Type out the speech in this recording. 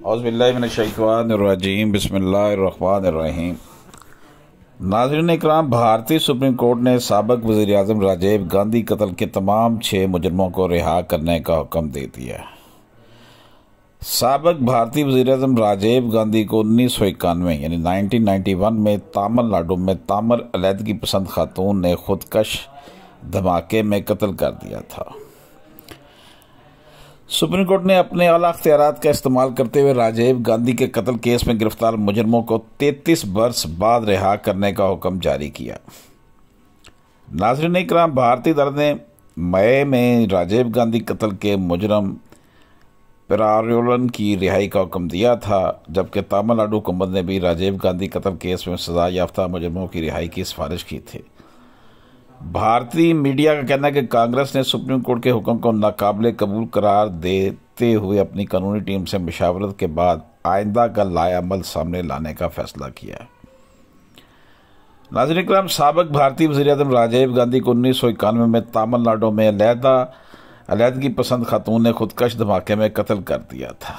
औज़ुबिल्लाहिमिनश्शैतानिर्रजीम बिस्मिल्लाहिर्रहमानिर्रहीम। नाज़रीन इकराम, भारतीय सुप्रीम कोर्ट ने साबिक़ वज़ीर आज़म राजीव गांधी कत्ल के तमाम 6 मुजरमों को रिहा करने का हुक्म दे दिया। साबिक़ भारतीय वज़ीर आज़म राजीव गांधी को 1991 यानी 1991 में तमिलनाडु में तामर अलैदगी पसंद खातून ने खुदकश धमाके में कत्ल कर दिया था। सुप्रीम कोर्ट ने अपने आला अख्तियारात का इस्तेमाल करते हुए राजीव गांधी के कत्ल केस में गिरफ्तार मुजरमों को 33 बरस बाद रिहा करने का हुक्म जारी किया। नाज़रीन इकराम, भारतीय अदालत ने मई में राजीव गांधी कत्ल के मुजरम पेरारोलन की रिहाई का हुक्म दिया था, जबकि तमिलनाडु हुकूमत ने भी राजीव गांधी कत्ल केस में सजा याफ्ता मुजरमों की रिहाई की सिफारिश की थी। भारतीय मीडिया का कहना है कि कांग्रेस ने सुप्रीम कोर्ट के हुक्म को नाकाबिले कबूल करार देते हुए अपनी कानूनी टीम से मशावरत के बाद आइंदा का लाएअमल सामने लाने का फैसला किया। नाज़रीन इकराम, साबिक़ भारतीय वज़ीर आज़म राजीव गांधी को 1991 में तमिलनाडु में अलैदगी पसंद खातून ने खुदकश धमाके में कत्ल कर दिया था।